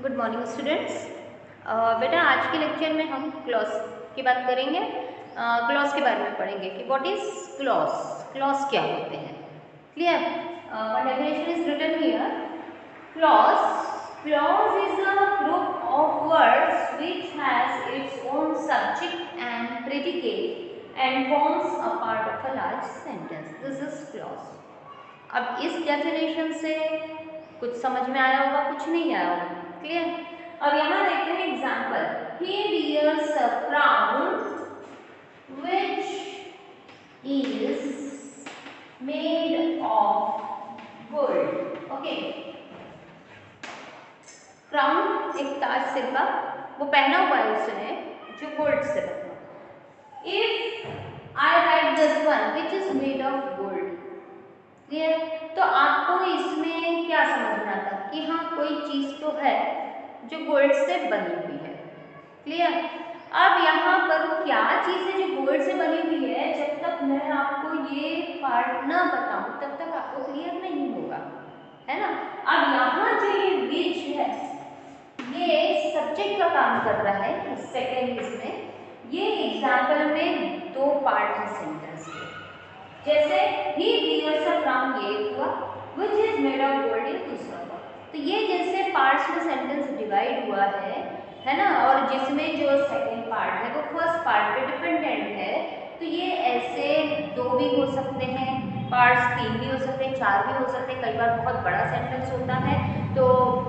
Good morning students. बेटा आज के लेक्चर में हम क्लॉज की बात करेंगे। क्लॉज के बारे में पढ़ेंगे कि व्हाट इज क्लॉज, क्लॉज क्या होते हैं। Clear? Definition is written here. Clause is a group of words which has its own subject and predicate and forms a part of a large sentence. This is clause. अब इस definition से कुछ समझ में आया होगा, कुछ नहीं आया होगा। क्लियर? अब यहाँ देखते हैं example. He wears a crown which is made of gold. Okay, crown एक ताज सिर का वो पहना हुआ है उसने जो गोल्ड से बना। If I right this one which is made of gold. Clear? तो आपको इसमें क्या समझ में आता है कि हाँ कोई चीज तो है जो गोल्ड से बनी हुई है। क्लियर? अब यहाँ पर क्या चीज है जो गोल्ड से बनी हुई है, जब तक मैं आपको ये पार्ट ना बताऊं तब तक आपको क्लियर नहीं होगा, है ना। अब यहाँ जो ये विच है ये सब्जेक्ट का काम कर रहा है सेकेंड इसमें। ये एग्जाम्पल में दो पार्ट है सेंटेंस के। जैसे ही वियर्स अ क्राउन ये हुआ which is made of gold ये दूसरा हुआ। तो ये जैसे पार्ट्स में सेंटेंस डिवाइड हुआ है ना, और जिसमें जो सेकंड पार्ट है वो फर्स्ट पार्ट पे डिपेंडेंट है। तो ये ऐसे दो भी हो सकते हैं पार्ट्स, तीन भी हो सकते हैं, चार भी हो सकते हैं। कई बार बहुत बड़ा सेंटेंस होता है तो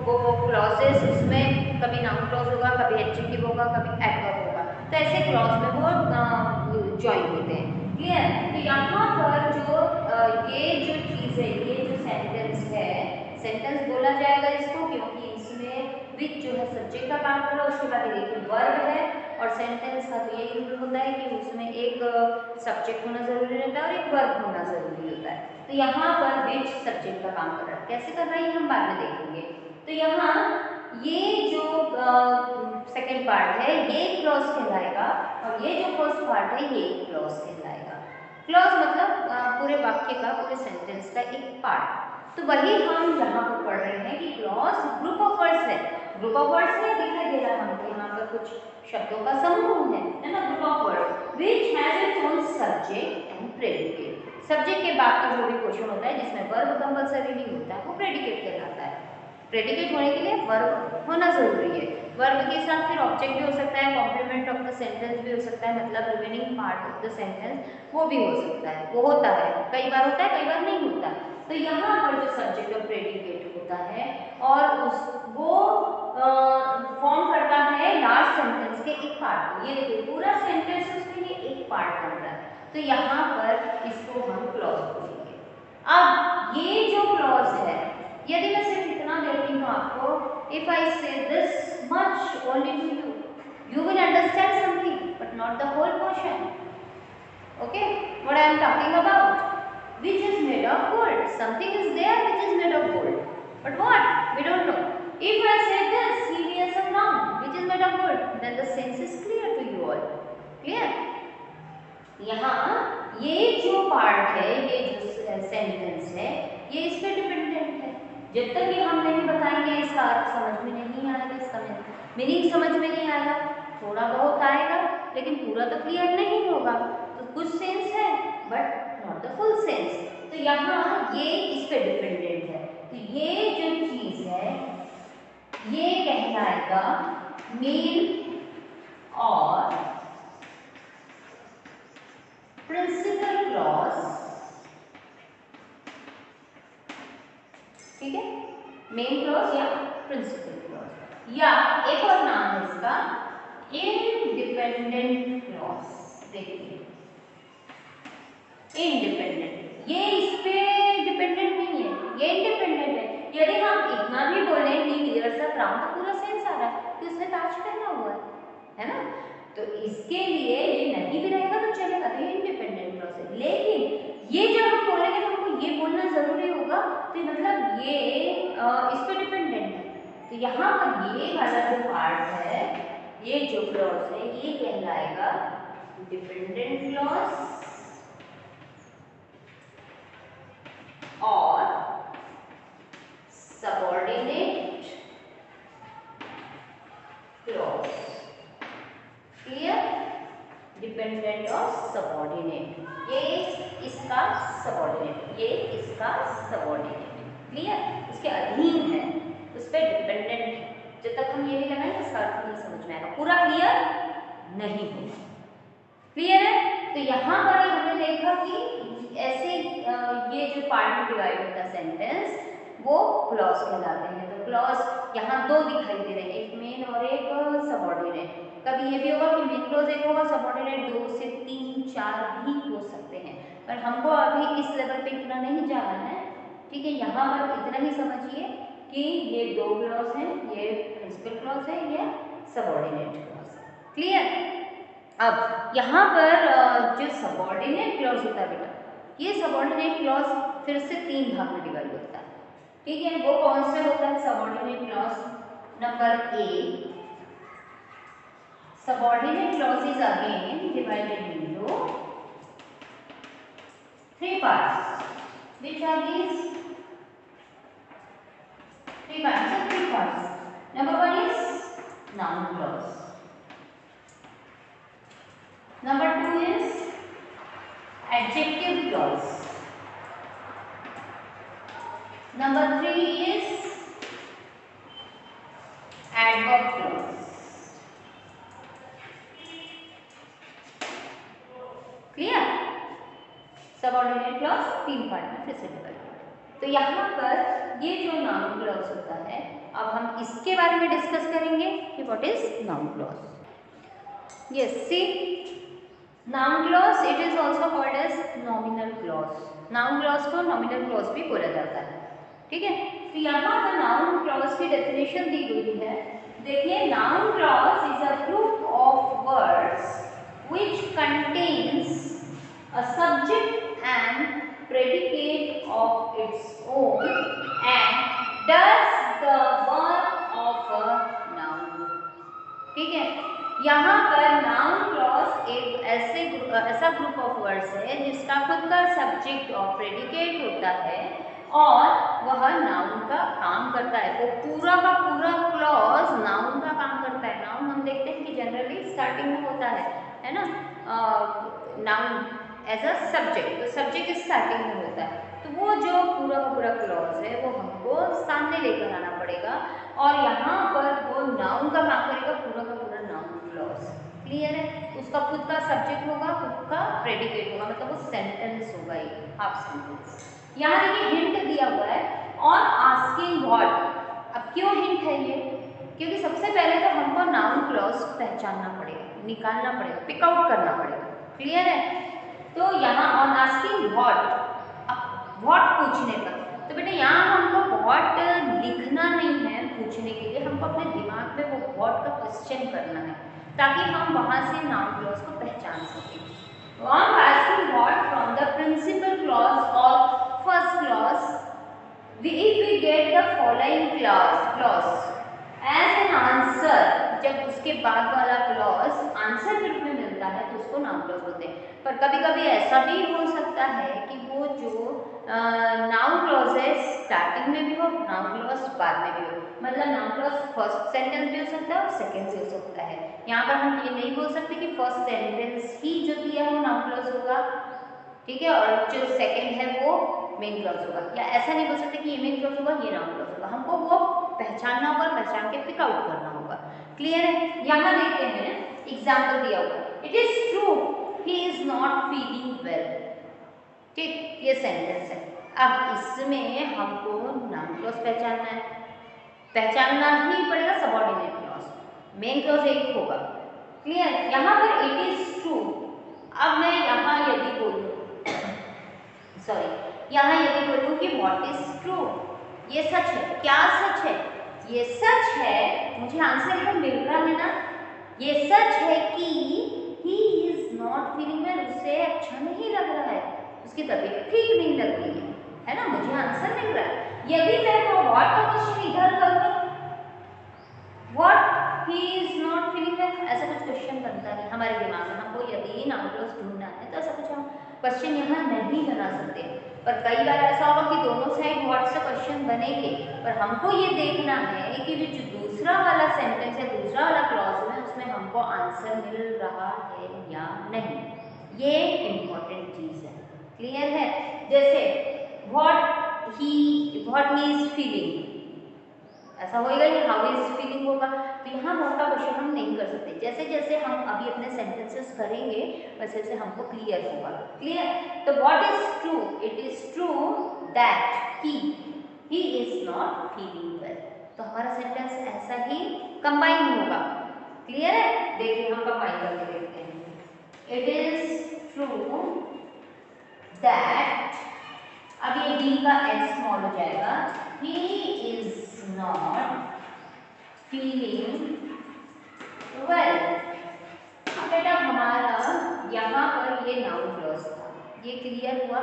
वो क्लॉजेस उसमें कभी नाउन क्लॉज होगा, कभी एडजेक्टिव होगा, कभी एडवर्ब होगा। तो ऐसे क्लॉज में वो ज्वाइन होते हैं। क्लियर? तो यहाँ पर ये जो चीज है, ये जो सेंटेंस है, सेंटेंस बोला जाएगा इसको क्योंकि इसमें विच जो है सब्जेक्ट का काम कर रहा है। उसके बाद ये देखिए वर्ब है, और सेंटेंस का तो यही रूल होता है कि उसमें एक सब्जेक्ट होना जरूरी रहता है और एक वर्ब होना जरूरी होता है। तो यहाँ पर विच सब्जेक्ट का काम कर रहा है, कैसे कर रहा है हम बाद में देखेंगे। तो यहाँ ये जो सेकेंड पार्ट है ये क्लॉज कहलाएगा, और ये जो फर्स्ट पार्ट है ये क्लॉज कहलाएगा। क्लॉज मतलब पूरे वाक्य का, पूरे सेंटेंस का एक पार्ट। तो वही हम यहाँ पर पढ़ रहे हैं कि क्लॉज ग्रुप ऑफ वर्ड्स है। ग्रुप ऑफ वर्ड्स है, दिखाई दे रहा है हमको यहाँ पर कुछ शब्दों का समूह है ना, group of words which has its own subject and predicate. Subject के बाद का जो भी क्वेश्चन होता है जिसमें वर्ब कंपलसरी होता है वो प्रेडिकेट कहलाता है। प्रेडिकेट होने के लिए वर्ब होना जरूरी है। वर्ब के साथ फिर ऑब्जेक्ट भी हो सकता है, कॉम्प्लीमेंट ऑफ द सेंटेंस भी हो सकता है, मतलब remaining part of the sentence वो भी हो सकता है, वो होता है। कई बार होता है, कई बार नहीं होता। तो यहाँ पर जो सब्जेक्ट और प्रेडिकेट होता है और वो फॉर्म करता है लास्ट सेंटेंस के एक पार्ट को। ये देखिए पूरा सेंटेंस उसके लिए एक पार्ट बन रहा है, तो यहाँ पर इसको हम क्लॉज बोलेंगे। अब ये जो क्लॉज है, यदि मैं सिर्फ इतना देती हूँ आपको, if I say this much only to you, you will understand something but not the whole portion. Okay, what I am talking about, which is made of gold. Something is there which is made of gold, but what we don't know. If I say this, he wears a crown which is made of gold, then the sense is clear to you all. Clear? यहाँ ये जो part है, ये जो sentence है, ये इस पे डिपेंडेंट है। जब तक ये हम नहीं बताएंगे इसका अर्थ समझ में नहीं आएगा, इसका मीनिंग समझ में नहीं आएगा। थोड़ा बहुत आएगा लेकिन पूरा तो क्लियर नहीं होगा। तो कुछ सेंस है but not the full sense. तो यहाँ ये इस पे डिपेंडेंट है। तो ये जो चीज है ये कहलाएगा मेन और प्रिंसिपल क्लॉज। ठीक है, मेन क्लॉज या प्रिंसिपल क्लॉज, या एक और नाम है इसका इंडिपेंडेंट क्लॉज। देखिए इंडिपेंडेंट, ये इस पे डिपेंडेंट नहीं है, ये इंडिपेंडेंट है। यदि हम इतना भी बोले ही वियर्स अ क्राउन तो पूरा सेंस आ रहा है कि उसने ताज पहना हुआ है ना। तो इसके लिए ये नहीं भी रहेगा तो चलेगा, तो ये इंडिपेंडेंट क्लॉज है। लेकिन ये जब हम बोलेंगे तो हमको ये बोलना जरूरी होगा, तो मतलब ये इस पे डिपेंडेंट है। तो यहाँ पर ये वाला जो पार्ट है, ये जो क्लॉज है ये कहलाएगा डिपेंडेंट क्लॉज और सबऑर्डिनेट सबऑर्डिनेट, ये इसका सबऑर्डिनेट, ये इसका सबऑर्डिनेट, क्लियर, उसके अधीन है, उस पर डिपेंडेंट है। जब तक हम ये नहीं लगाएंगे उसका अर्थ नहीं समझ में आएगा, पूरा क्लियर नहीं होगा, क्लियर है। तो यहाँ पर हमने देखा कि ऐसे ये जो पार्ट में डिवाइड होता है सेंटेंस वो क्लॉज कहलाते हैं। तो क्लॉज यहाँ दो दिखाई दे रहे हैं, एक मेन और एक सबऑर्डिनेट। कभी ये भी होगा कि मेन क्लॉज एक होगा, सबऑर्डिनेट 2 से 3 4 भी हो सकते हैं, पर हमको अभी इस लेवल पे इतना नहीं जाना है, ठीक है। यहाँ पर इतना ही समझिए कि ये दो क्लॉज हैं, ये प्रिंसिपल क्लॉज है, ये सबऑर्डिनेट क्लॉज है, क्लियर। अब यहाँ पर जो सबऑर्डिनेट क्लॉज होता है बेटा, ये सबऑर्डिनेट क्लॉज फिर से 3 भाग में डिवाइड होता है, ठीक है। वो कौन से होता है subordinate clause? Number A, subordinate clause is again divided into 3 parts. Which are these? 3 parts. So 3 parts. Number 1 is noun clause. Number 2 is adjective clause. Number 3 is adverb clause. Clear? Subordinate clause 3 part में फिर से divide होता है। तो यहाँ पर ये जो नाउन क्लॉज होता है, अब हम इसके बारे में डिस्कस करेंगे कि what is noun clause. Yes, see noun clause it is also called as nominal clause. Noun clause को नॉमिनल क्लॉज भी बोला जाता है, ठीक है। तो यहाँ पर नाउन क्लॉज की डेफिनेशन दी गई है, देखिए, noun clause is a group of words which contains a subject and predicate of its own and does the work of a noun, ठीक है। यहाँ पर नाउन क्लॉज एक ऐसा ग्रुप ऑफ वर्ड्स है जिसका खुद का सब्जेक्ट और प्रेडिकेट होता है और वह नाउन का काम करता है। वो पूरा का पूरा क्लॉज नाउन का काम करता है। नाउन हम देखते हैं कि जनरली स्टार्टिंग में होता है ना, नाउन एज अ सब्जेक्ट, तो सब्जेक्ट स्टार्टिंग में होता है। तो वो जो पूरा का पूरा क्लॉज है वो हमको सामने लेकर आना पड़ेगा और यहाँ पर वो नाउन का काम करेगा, पूरा का पूरा नाउन क्लॉज, क्लियर है। उसका खुद का सब्जेक्ट होगा, खुद का प्रेडिकेट होगा, मतलब वो सेंटेंस होगा, एक हाफ सेंटेंस। यहाँ देखिए हिंट दिया हुआ है और आस्किंग व्हाट। अब क्यों हिंट है ये? क्योंकि सबसे पहले तो हमको नाउन क्लॉज पहचानना पड़ेगा, निकालना पड़ेगा, पिक आउट करना पड़ेगा, क्लियर है। तो यहाँ ऑन आस्किंग व्हाट, अब व्हाट पूछने पर, तो बेटा यहाँ हमको व्हाट लिखना नहीं है पूछने के लिए, हमको अपने दिमाग में वो व्हाट का क्वेश्चन करना है ताकि हम वहाँ से नाउन क्लॉज को पहचान सकें। On asking what from the principal clause और first clause, if we get the following clause as an answer, जब उसके बाद वाला क्लॉज आंसर के रूप में मिलता है तो उसको नाउन क्लॉज बोलते हैं। पर कभी कभी ऐसा भी हो सकता है कि वो जो नाउन क्लॉज है स्टार्टिंग में भी हो, नाउन क्लॉज बाद में भी हो, मतलब नाउन क्लॉज फर्स्ट सेंटेंस भी हो सकता है और सेकेंड से हो सकता है। यहाँ पर हम ये नहीं बोल सकते कि फर्स्ट सेंटेंस ही जो दिया है वो नाउन क्लॉज होगा, ठीक है, और जो सेकेंड है वो मेन क्लॉज होगा, या ऐसा नहीं बोल सकते कि ये मेन क्लॉज होगा ये नाउन क्लॉज होगा। हमको वो पहचानना होगा, पहचान के पिक आउट करना होगा, क्लियर है। यहाँ देखते हैं एग्जाम्पल दिया हुआ, it is true he is not feeling well, ठीक, ये सेंटेंस है। अब इसमें हमको नाउन क्लॉज पहचानना है, पहचानना ही पड़ेगा सबऑर्डिनेट क्लॉज, मेन क्लॉज एक होगा, क्लियर। यहाँ पर इट इज ट्रू, अब मैं यहाँ यदि बोलूँ यहाँ यदि बोलूँ कि व्हाट इज ट्रू, ये सच है, क्या सच है, ये सच है, मुझे आंसर एकदम मिल रहा है ना, ये सच है कि he is not feeling well, उसे अच्छा नहीं लग रहा है, उसकी तबीयत ठीक नहीं लग रही है ना, मुझे आंसर मिल रहा है। यदि मैं वो व्हाट का क्वेश्चन इधर करूँ, what he is not feeling well, ऐसा कुछ क्वेश्चन बनता है हमारे दिमाग में। हमको यदि नाउन क्लॉज ढूंढना है तो ऐसा कुछ हम क्वेश्चन यहाँ नहीं बना सकते, पर कई बार ऐसा होगा कि दोनों साइड व्हाट से क्वेश्चन बनेंगे, पर हमको ये देखना है कि जो दूसरा वाला सेंटेंस है, दूसरा वाला क्लॉज है, उसमें हमको आंसर मिल रहा है या नहीं, ये इम्पोर्टेंट चीज है। क्लियर है? जैसे व्हाट ही इज फीलिंग, ऐसा होएगा कि हाउ इज फीलिंग होगा। तो यहाँ व्हाट का क्वेश्चन हम नहीं कर सकते। जैसे जैसे हम अभी अपने सेंटेंसेस करेंगे वैसे वैसे हमको क्लियर होगा। क्लियर? तो what is true? It is true that he is not feeling well. तो हमारा सेंटेंस ऐसा ही कंबाइन होगा। क्लियर है? देखिए हम कंबाइन करके देखते हैं। इट इज ट्रू दैट, अब ये डी का एस स्मॉल हो जाएगा, he is not feeling well. अब बेटा हमारा यहाँ पर ये नाउन क्लॉज था, ये क्लियर हुआ?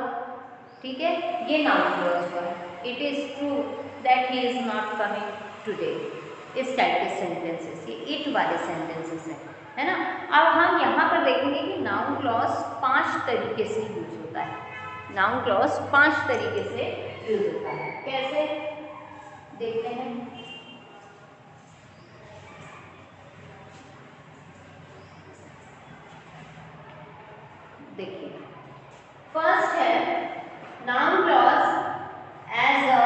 ठीक है, ये नाउन क्लॉज हुआ। It is true that he is not coming today, इस टाइप के सेंटेंसेस, ये इट वाले सेंटेंसेस हैं, है ना। अब हम यहाँ पर देखेंगे कि नाउन क्लॉज 5 तरीके से यूज होता है। नाउन क्लॉज 5 तरीके से यूज होता है। कैसे देखते हैं? देखिए, फर्स्ट है noun clause as a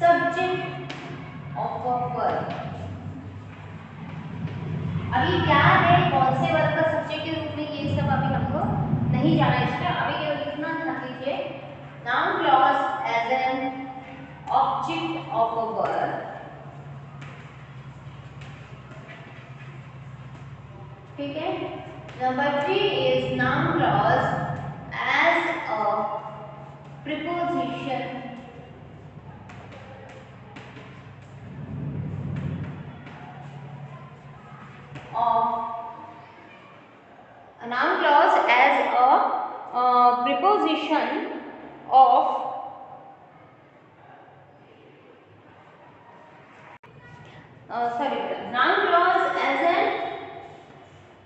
subject of a verb. अभी क्या है, कौन से वर्ब का सब्जेक्ट के रूप में, ये सब अभी हमको नहीं जाना है इसका। अभी केवल इतना ध्यान दीजिए, noun clause as an object of a verb. ठीक है। Number 3 is noun clause as a preposition of a noun clause as a preposition of noun clause as an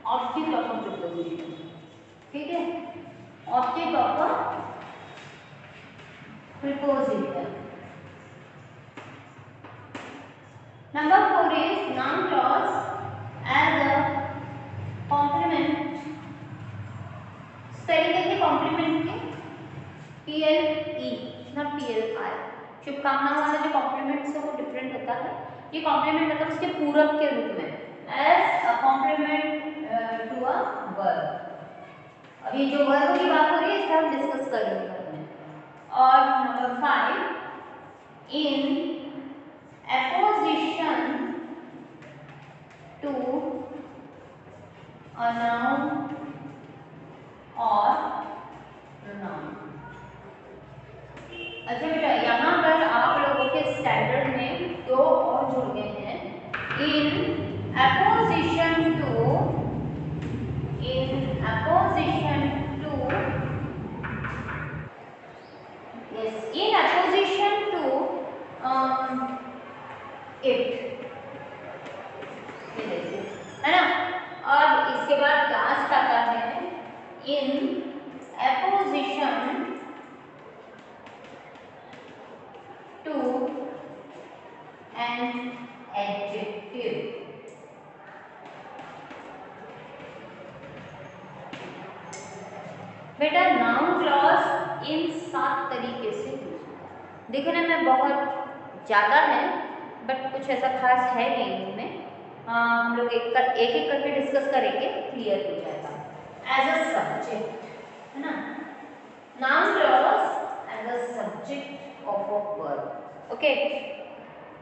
object of a preposition. ठीक है, object of a preposition. Number 4 is noun clause as a complement. Spelling देखिए complement के, PLE not PLI। शुभकामनाओं वाला जो complement से वो different होता है। ये कॉम्प्लीमेंट मतलब उसके पूरक के रूप में, as a complement to a verb. अभी जो वर्ब की बात हो रही है इसका हम डिस्कस करेंगे। और number 5 in apposition to a noun और प्रोनाउन। अच्छा बेटा, यहाँ पर आप लोगों के स्टैंडर्ड में 2 और जुड़ गए हैं, in apposition to yes, in opposition to it, है ना। और इसके बाद लास्ट आता है in opposition to an adjective। बेटा नाउन क्लॉज इन 7 तरीके से यूज होता है। देखने में बहुत ज़्यादा है बट कुछ ऐसा खास है नहीं इनमें। हम लोग एक एक करके डिस्कस करेंगे, क्लियर हो जाएगा। एज अ सब्जेक्ट, है ना, noun clause as a subject of a verb. Okay,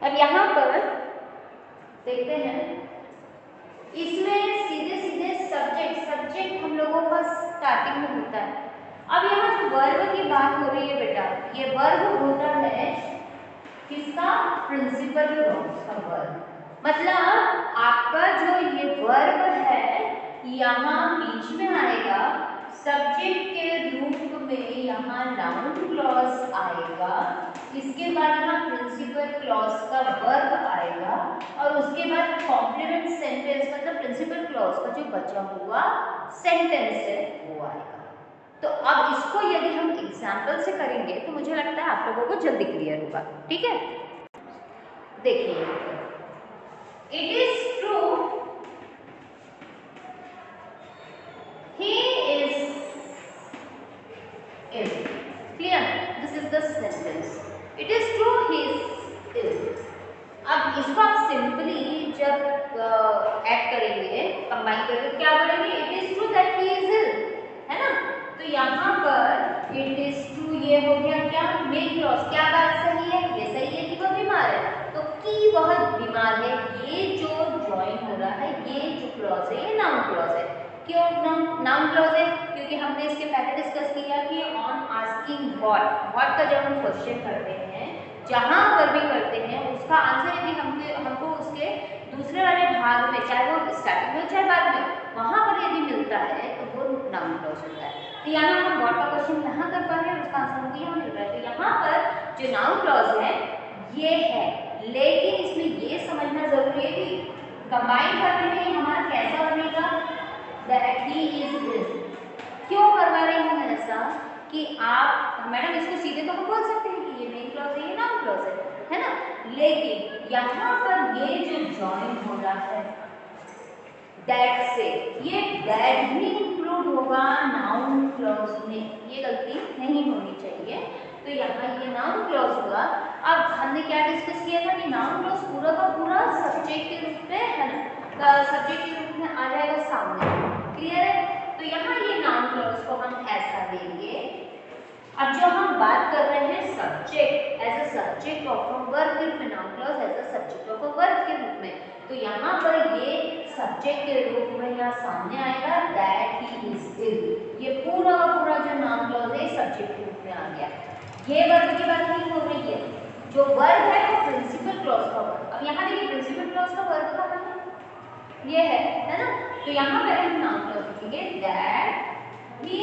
अब यहाँ पर देखते हैं, इसमें सीधे सीधे सब्जेक्ट हम लोगों का स्टार्टिंग में होता है। अब यहाँ जो वर्ब की बात हो रही है बेटा, ये वर्ब होता है किसका? प्रिंसिपल क्लॉज का वर्ब। मतलब आपका जो ये वर्ब है यहाँ बीच में आएगा, सब्जेक्ट के रूप में यहाँ नाउन क्लॉज आएगा, इसके बाद यहाँ प्रिंसिपल क्लॉज का वर्ब आएगा और उसके बाद कॉम्प्लीमेंट सेंटेंस मतलब प्रिंसिपल क्लॉज का जो बचा हुआ सेंटेंस है वो आएगा। तो अब इसको यदि हम एग्जाम्पल से करेंगे तो मुझे लगता है आप लोगों को जल्दी क्लियर होगा। ठीक है, देखिए, इट इज ट्रू क्लॉज, क्या बात सही है? ये सही है कि वह बीमार है, तो कि वह बीमार है, ये जो ज्वाइन हो रहा है, ये जो क्लॉज है ये नाउन क्लॉज है। क्यों नाउन क्लॉज है? क्योंकि हमने इसके पहले डिस्कस किया कि ऑन आस्किंग व्हाट का जब हम क्वेश्चन करते हैं, जहां पर भी करते हैं, उसका आंसर यदि हमको उसके दूसरे वाले भाग में, चाहे वो स्टार्टिंग में चाहे बाद में, वहां पर यदि मिलता है तो वो नाउन क्लॉज होता है। तो यहाँ हम व्हाट का क्वेश्चन यहाँ कर पा रहे हैं, उसका आंसर हमको यहाँ मिल रहा है। तो यहाँ पर जो नाउन क्लॉज है ये है, लेकिन इसमें ये समझना जरूरी है कि कंबाइन करने में हमारा कैसा बनेगा, दैट ही इज। क्यों करवा रहे हैं हम ऐसा कि आप मैडम इसको सीधे तो हम बोल सकते हैं कि ये मेन क्लॉज है, ये नाउन क्लॉज है ना, लेकिन यहाँ पर ये जो जॉइन हो रहा है दैट से, ये दैट भी इंक्लूड होगा नाउन क्लॉज में, ये गलती नहीं होनी चाहिए। तो यहाँ ये नाउन क्लॉज होगा। अब हमने क्या डिस्कस किया था कि नाउन क्लॉज पूरा का पूरा सब्जेक्ट के रूप में है ना, सब्जेक्ट के रूप में आ जाएगा सामने, क्लियर है? तो यहाँ ये नाउन क्लॉज को हम ऐसा लेंगे। अब जो हम बात कर रहे हैं subject as a subject of a verb के रूप में, noun clause as a subject of a verb के रूप में, तो यहाँ पर ये सब्जेक्ट के रूप में यहाँ सामने आएगा दैट ही इज इल। ये पूरा का पूरा जो नाउन क्लॉज है सब्जेक्ट के रूप में आ गया। ये वर्ब की बात नहीं हो रही है, जो वर्ब है वो प्रिंसिपल क्लॉज का वर्ब। अब यहाँ देखिए प्रिंसिपल क्लॉज का वर्ब का मतलब ये है ना, तो यहाँ पर हम नाउन क्लॉज लिखेंगे दैट ही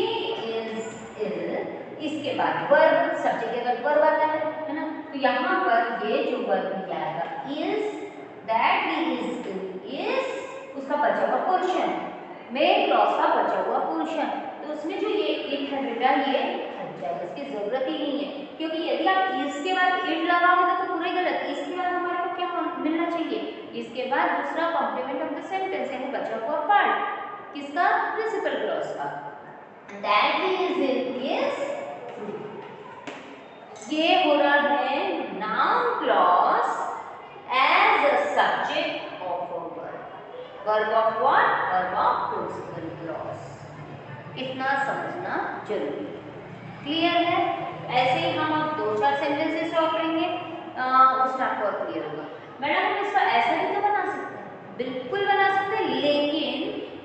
इज इल, इसके बाद वर्ब, सब्जेक्ट के बाद वर्ब आता है ना, तो यहाँ पर ये जो वर्ब क्या आएगा is, that he is is उसका बचा हुआ पोर्शन, मेन क्लॉज का बचा हुआ पोर्शन, तो उसमें जो ये इट है बेटा ये हट जाएगा, इसकी जरूरत ही नहीं है, क्योंकि यदि आप इसके बाद इट लगाओगे तो पूरा ही गलत। इसके बाद हमारे को क्या मिलना चाहिए, इसके बाद दूसरा कॉम्प्लीमेंट ऑफ द सेंटेंस यानी बचा हुआ पार्ट किसका, प्रिंसिपल क्लॉज का, दैट ही इज इज ये हो रहा है noun clause as a subject of a verb, verb of what, verb of principal clause. इतना समझना जरूरी, क्लियर है? ऐसे ही हम अब 2-4 सेंटेंसेस ड्रॉ करेंगे, उसमें आपको और क्लियर होगा। मैडम हम इसको ऐसे भी तो बना सकते हैं, बिल्कुल बना सकते हैं, लेकिन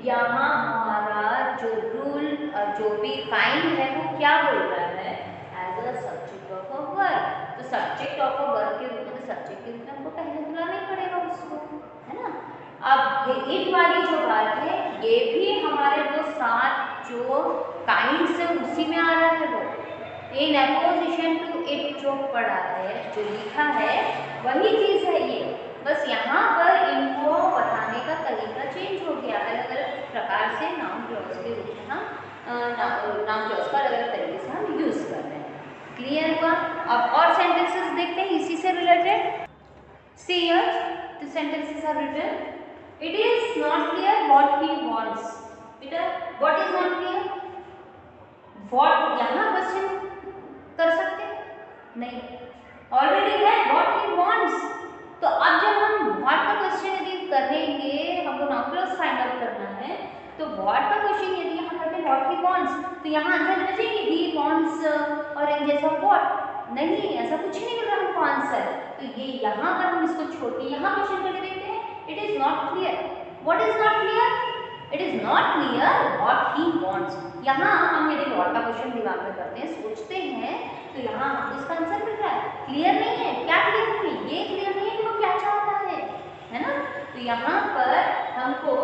यहाँ हमारा जो रूल जो भी काइंड है वो क्या बोल रहा है, as a subject of a verb. तो सब्जेक्ट ऑफ अ वर्ब के रूप में, तो सब्जेक्ट के रूप में हमको पहले बुलाना ही पड़ेगा उसको, है ना। अब ये इट वाली जो बात है ये भी हमारे वो साथ जो काइंड्स है उसी में आ रहा है, वो इन अपोजिशन टू इट जो पढ़ा है, जो लिखा है वही चीज है ये, बस यहाँ पर इनको बताने का तरीका चेंज हो गया, अलग अलग प्रकार से नाउन क्लॉज के रूप में हम नाउन क्लॉज का अलग अलग तरीके से हम यूज कर रहे हैं, क्लियर हुआ? अब और सेंटेंसेस देखते हैं इसी से related. See here the sentences are written, it is not clear what he wants, बेटा what is not clear, what यहाँ क्वेश्चन कर सकते नहीं, ऑलरेडी है व्हाट ही वांट्स। तो अब जब हम व्हाट का क्वेश्चन यदि करेंगे, हमको नाउन क्लॉज फाइंड आउट करना है, तो व्हाट का क्वेश्चन यदि हम करते हैं व्हाट ही वांट्स, तो यहाँ आंसर मिलना चाहिए ही वांट्स और इन जैसा व्हाट, नहीं ऐसा कुछ नहीं मिल रहा हमको आंसर। तो ये यहाँ पर हम इसको छोड़ के यहाँ क्वेश्चन करके देखते हैं, it is not clear, what is not clear, it is not clear what he wants. यहाँ हम यदि व्हाट का क्वेश्चन दिमाग में करते हैं, सोचते हैं, तो यहाँ हमको इसका आंसर मिल रहा है, क्लियर नहीं है, क्या क्लियर नहीं है, ये क्लियर नहीं है कि वो क्या चाहता है ना। तो यहाँ पर हमको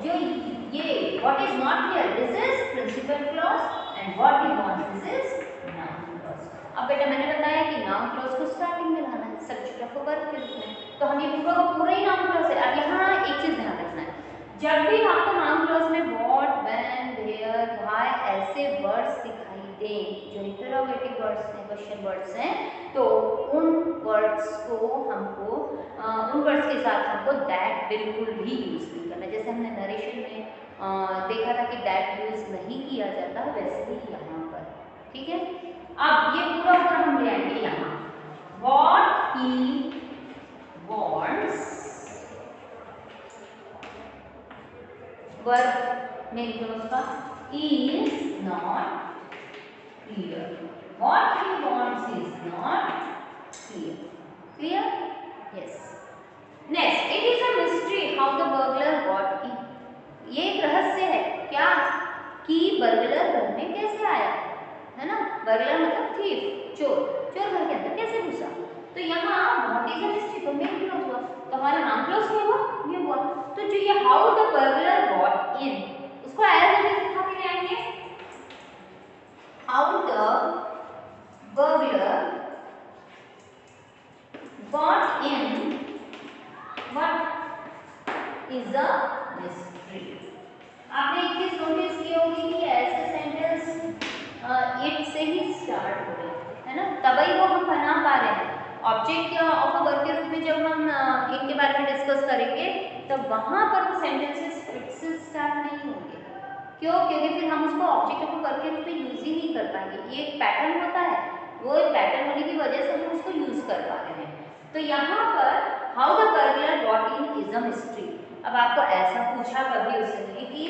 जो ये what is not clear, this is principal clause and what he wants this is noun clause. अब बेटा मैंने बताया कि नाउन क्लॉज को स्टार्टिंग में लाना है सब्जेक्ट ऑफ वर्ब के रूप में, तो हम ये पूरा का पूरा ही नाउन क्लॉज है। अब यहाँ एक चीज ध्यान रखना है, जब भी आपको नाउन क्लॉज में व्हाट, व्हेन, वेयर, व्हाई ऐसे वर्ड्स दिखाई दें जो इंटरोगेटिव वर्ड्स हैं, क्वेश्चन वर्ड्स हैं, तो उन वर्ड्स को हमको उन वर्ड्स के साथ हमको दैट बिल्कुल भी यूज नहीं करना। जैसे हमने नरेशन में देखा था कि दैट यूज नहीं किया जाता, वैसे ही यहाँ पर, ठीक है। अब ये पूरा ऊपर हम ले आएंगे यहाँ, what he wants, verb main clause का is not clear, what he wants is not ये हाउ द बर्गलर गॉट इन, उसको एज इट इज लिखा के आएंगे, how the burglar got in what is a mystery. आपने एक चीज नोटिस की होगी कि ऐसे सेंटेंस इट से ही स्टार्ट हो रहे हैं, है ना, तभी वो हम बना पा रहे हैं। ऑब्जेक्ट ऑफ अ वर्ब के रूप में जब हम इनके बारे में डिस्कस करेंगे तब वहां पर वो सेंटेंसेस इट से स्टार्ट नहीं होंगे। क्यों? क्योंकि फिर हम उसको ऑब्जेक्ट ऑफ अ वर्ब के रूप में यूज ही नहीं कर पाएंगे। ये एक पैटर्न होता है, वो एक पैटर्न होने की वजह से हम उसको यूज कर पा रहे हैं। तो यहाँ पर how the burglar got in is a mystery. अब आपको ऐसा पूछा कभी उसने कि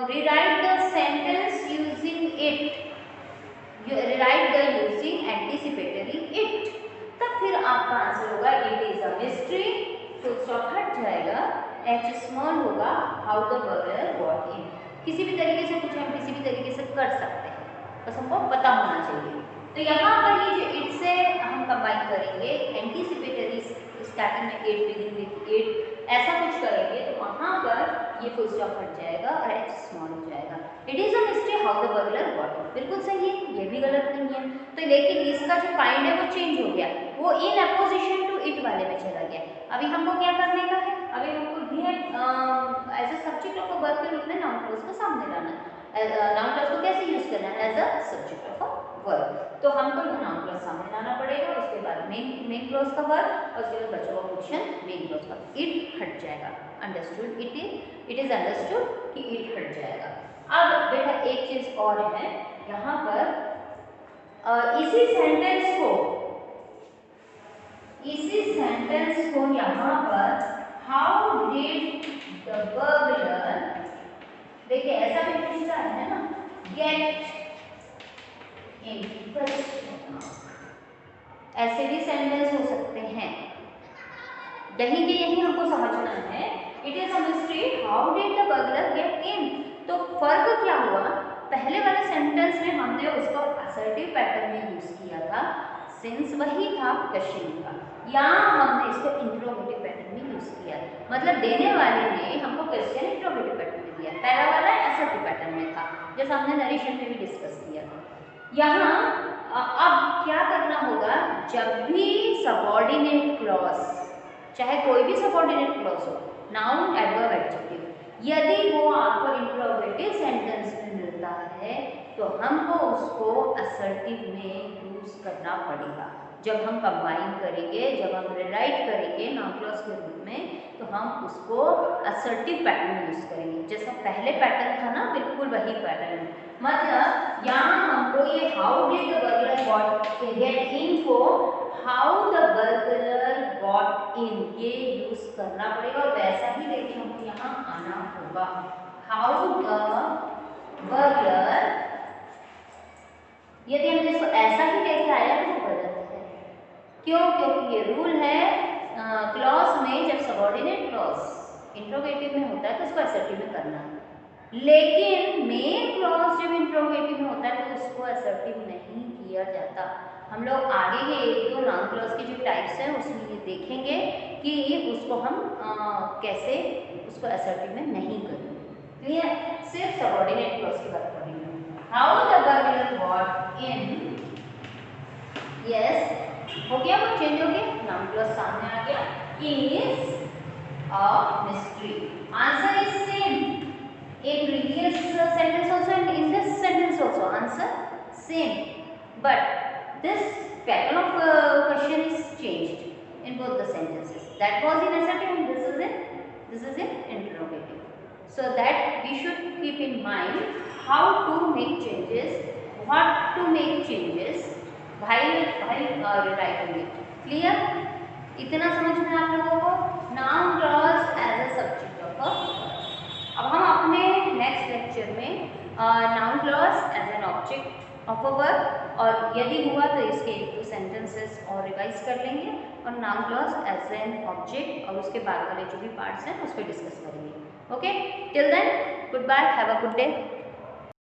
rewrite the sentence using it, you rewrite the using anticipatory it, तब फिर आपका आंसर होगा it is a mystery, full stop हट जाएगा, h स्मॉल होगा, how the burglar got in। किसी भी तरीके से पूछे हम किसी भी तरीके से कर सकते हैं, बस हमको पता होना चाहिए। तो यहाँ पर ये जो it से हम कंबाइन करेंगे, एंटीसिपेटरी स्टार्टिंग में एट बिगिन विद एट ऐसा कुछ करेंगे तो वहाँ पर ये फुल स्टॉप हट जाएगा और एच स्मॉल हो जाएगा। It is a mystery how the burglar got इन, बिल्कुल सही है, ये भी गलत नहीं है। तो लेकिन इसका जो काइंड है वो चेंज हो गया, वो इन अपोजिशन टू इट वाले में चला गया। अभी हमको क्या करने का है, अभी हमको as a subject of a verb के रूप में नाउन क्लॉज को सामने लाना है। नाउन क्लॉज को कैसे यूज करना है, as a subject of a verb. तो हमको नाउन क्लॉज सामने लाना पड़ेगा, उसके बाद मेन क्लॉज का वर्ब और उसके बाद बचा हुआ पोर्शन मेन क्लॉज का। इट हट जाएगा, अंडरस्टूड, इट इज अंडरस्टूड कि इट हट जाएगा। अब बेटा एक चीज और है यहाँ पर, इसी सेंटेंस को यहाँ पर हाउ डिड द बर्गलर, देखिए ऐसा भी पूछता है ना, गेट इन, ऐसे भी सेंटेंस हो सकते हैं। यही के यही हमको समझना है। It is a mystery how did the burglar get in. तो फर्क क्या हुआ, पहले वाले सेंटेंस में हमने उसको असर्टिव पैटर्न में यूज किया था, सिंस वही था क्वेश्चन का, यहाँ हमने इसको इंट्रोगेटिव पैटर्न में यूज किया। मतलब देने वाले ने हमको क्वेश्चन इंट्रोगेटिव पैटर्न में दिया, पहला वाला असर्टिव पैटर्न में था, जैसा हमने नरेशन में भी डिस्कस किया था। यहाँ अब क्या करना होगा, जब भी सबऑर्डिनेट क्लॉज, चाहे कोई भी सबऑर्डिनेट क्लॉज हो, नाउन एडवर्ब एडजेक्टिव, यदि वो आपको इंट्रोगेटिव सेंटेंस में मिलता है तो हमको उसको असर्टिव में यूज करना पड़ेगा। जब हम कंबाइन करेंगे, जब हम रिराइट करेंगे नाउन क्लॉज के रूप में, तो हम उसको असर्टिव पैटर्न यूज करेंगे। जैसा पहले पैटर्न था ना, बिल्कुल वही पैटर्न। मतलब यहाँ हमको ये how did the burglar got get in को how the burglar got in ये यूज करना पड़ेगा, और वैसा ही देखिए हमको यहाँ आना होगा, हाउ द बर्गलर। यदि हमने इसको ऐसा ही लेके आया तो गलत है। क्यों? क्योंकि ये रूल है क्लॉज में, जब सबऑर्डिनेट क्लॉज इंट्रोगेटिव में होता है तो उसको असर्टिव में करना है, लेकिन मेन क्लॉज जब इंट्रोगेटिव में होता है तो उसको असर्टिव नहीं किया जाता। हम लोग आगे के एक दो नाउन क्लॉज के जो टाइप्स हैं उसमें ये देखेंगे कि उसको हम कैसे उसको असर्टिव में नहीं करेंगे। क्लियर? सिर्फ सबऑर्डिनेट क्लॉज की बात करेंगे। How the burglar got in, yes हो गया, वो चेंज हो गया, नाउन क्लॉज सामने आ गया, is a mystery. Answer is same in previous sentence also and in this sentence also, answer same, but this pattern of question is changed in both the sentences. That was in assertive and this is in interrogative. So that we should keep in mind how to make changes, what to make changes while writing it. Clear? इतना समझ में आप लोगों को? Noun clause as a subject of a, अब हम अपने next lecture में noun clause as an object of a verb, और यदि हुआ तो इसके एक दो सेंटेंसेस और रिवाइज कर लेंगे, और noun clause as an object और उसके बाद वाले जो भी पार्ट्स हैं उस पर डिस्कस करेंगे। Okay, till then goodbye, have a good day.